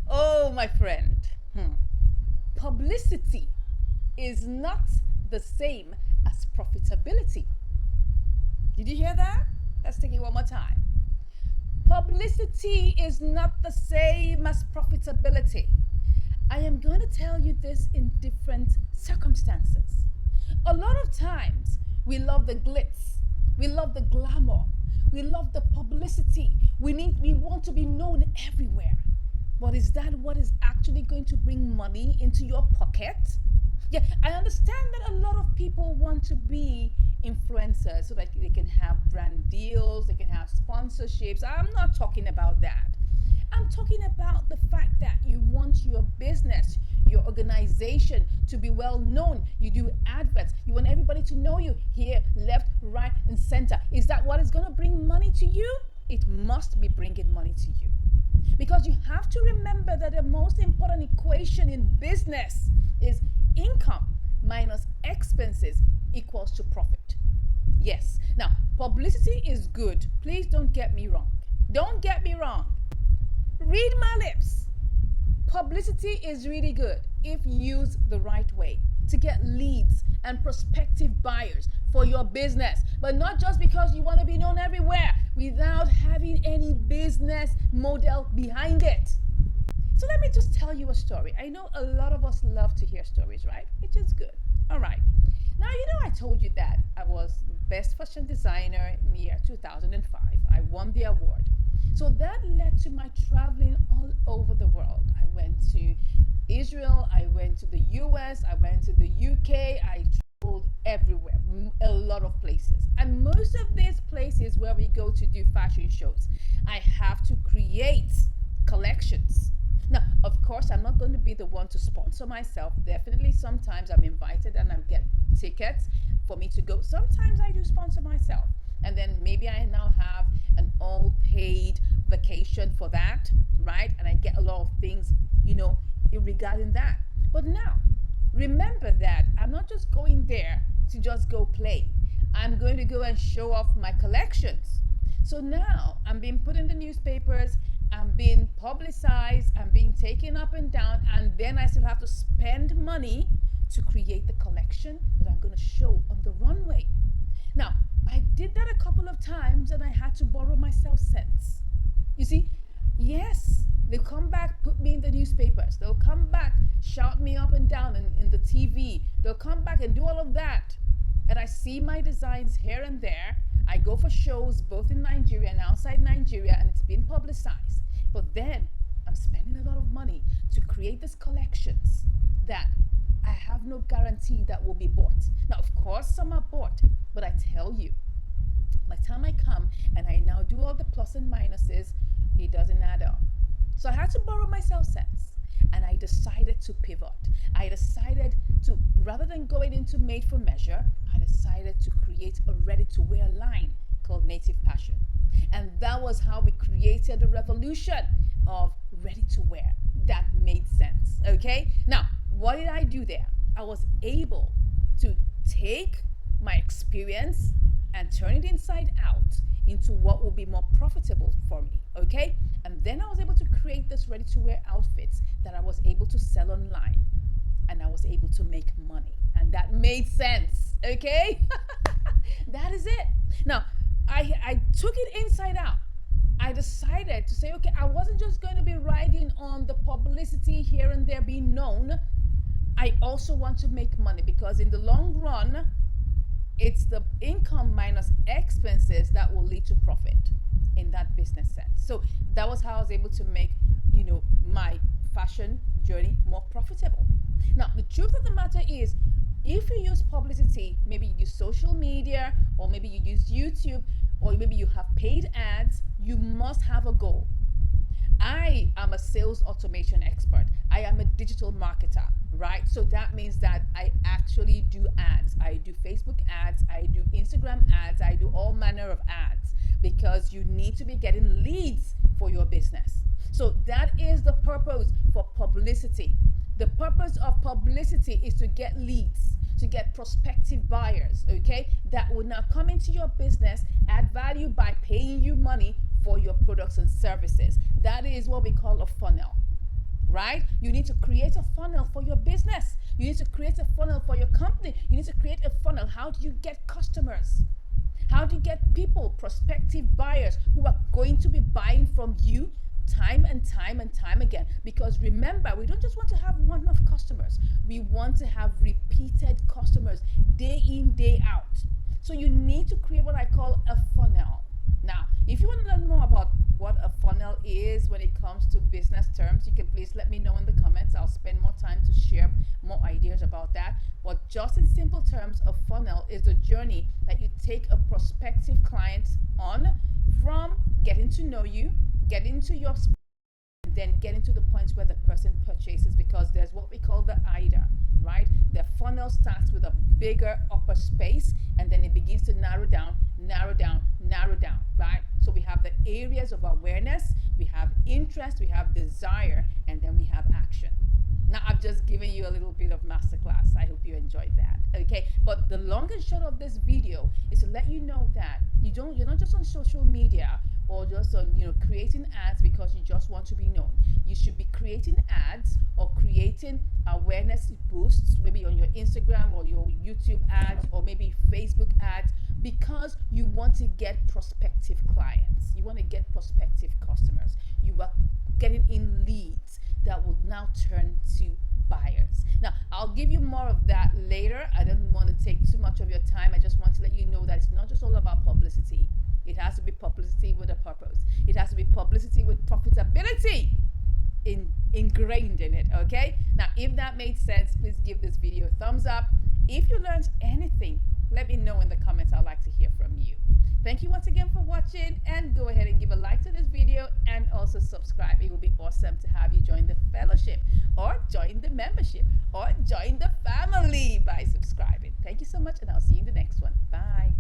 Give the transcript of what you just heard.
Oh, my friend. Publicity is not the same as profitability. Did you hear that? Let's take it one more time. Publicity is not the same as profitability. I am going to tell you this in different circumstances. A lot of times, we love the glitz, we love the glamour, we love the publicity. We want to be known everywhere. But is that what is actually going to bring money into your pocket? Yeah, I understand that a lot of people want to be influencers so that they can have brand deals, they can have sponsorships. I'm not talking about that. I'm talking about the fact that you want your business, your organization to be well known. You do adverts. You want everybody to know you here, left, right, and center. Is that what is going to bring money to you? It must be bringing money to you. Because you have to remember that the most important equation in business is income minus expenses equals to profit. Yes. Now, publicity is good. Please don't get me wrong. Don't get me wrong. Read my lips. Publicity is really good if used the right way to get leads and prospective buyers for your business, but not just because you want to be known everywhere without having any business model behind it. So let me just tell you a story. I know a lot of us love to hear stories, right? Which is good. All right. Now, I told you that I was the best fashion designer in the year 2005. I won the award. So that led to my traveling all over the world. I went to Israel, I went to the US, I went to the UK, I traveled everywhere, a lot of places. And most of these places where we go to do fashion shows, I have to create collections. Now, of course, I'm not going to be the one to sponsor myself. Definitely sometimes I'm invited and I get tickets for me to go. Sometimes I do sponsor myself. And then maybe I now have an all paid vacation for that, right? And I get a lot of things, regarding that. But now, remember that I'm not just going there to just go play. I'm going to go and show off my collections. So now I'm being put in the newspapers, I'm being publicized, I'm being taken up and down, and then I still have to spend money to create the collection that I'm going to show on the runway. Now, I did that a couple of times and I had to borrow myself cents. You see, yes, they'll come back, put me in the newspapers. They'll come back, shout me up and down in the TV. They'll come back and do all of that. And I see my designs here and there. I go for shows both in Nigeria and outside Nigeria, and it's been publicized. But then I'm spending a lot of money to create these collections that I have no guarantee that will be bought. Now, of course, some are bought, but I tell you, by the time I come and I now do all the plus and minuses, it doesn't add up. So I had to borrow myself cents, and I decided to pivot. I decided to, rather than going into made for measure, I decided to create a ready-to-wear line called Native Passion. And that was how we created the revolution of ready-to-wear. That made sense, okay? Now, what did I do there? I was able to take my experience and turn it inside out into what will be more profitable for me, okay? And then I was able to create this ready-to-wear outfits that I was able to sell online, and I was able to make money, and that made sense, okay? That is it. Now, I took it inside out. I decided to say, okay, I wasn't just going to be riding on the publicity here and there being known. I also want to make money, because in the long run, it's the income minus expenses that will lead to profit in that business sense. So that was how I was able to make, my fashion journey more profitable. Now, the truth of the matter is, if you use publicity, maybe you use social media, or maybe you use YouTube, or maybe you have paid ads, you must have a goal. I am a sales automation expert. I am a digital marketer, right? So that means that I actually do ads. I do Facebook ads, I do Instagram ads, I do all manner of ads, because you need to be getting leads for your business. So that is the purpose for publicity. The purpose of publicity is to get leads, to get prospective buyers, okay, that will now come into your business, add value by paying you money for your products and services. That is what we call a funnel, right? You need to create a funnel for your business. You need to create a funnel for your company. You need to create a funnel. How do you get customers? How do you get people, prospective buyers who are going to be buying from you time and time and time again? Because remember, we don't just want to have one-off customers. We want to have repeated customers day in, day out. So you need to create what I call a funnel. Now, if you want to learn more about what a funnel is when it comes to business terms, you can please let me know in the comments. I'll spend more time to share more ideas about that. But just in simple terms, a funnel is the journey that you take a prospective client on from getting to know you, getting to your and then getting to the point where the person purchases, because there's what we call the IDA, right? The funnel starts with a bigger upper space and then it begins to narrow down, right? So we have the areas of awareness, we have interest, we have desire, and then we have action. Now, I've just given you a little bit of masterclass. I hope you enjoyed that. Okay, but the long and short of this video is to let you know that you're not just on social media or just on creating ads because you just want to be known. You should be creating ads or creating awareness boosts, maybe on your Instagram or your YouTube ads or maybe Facebook ads, because you want to get prospective clients. You want to get prospective customers. You are getting in leads that will now turn to buyers. Now, I'll give you more of that later. I don't want to take too much of your time. I just want to let you know that it's not just all about publicity. It has to be publicity with a purpose. It has to be publicity with profitability ingrained in it, okay? Now, if that made sense, please give this video a thumbs up. If you learned anything, let me know in the comments. I'd like to hear from you. Thank you once again for watching, and go ahead and give a like to this video and also subscribe. It will be awesome to have you join the fellowship or join the membership or join the family by subscribing. Thank you so much, and I'll see you in the next one. Bye.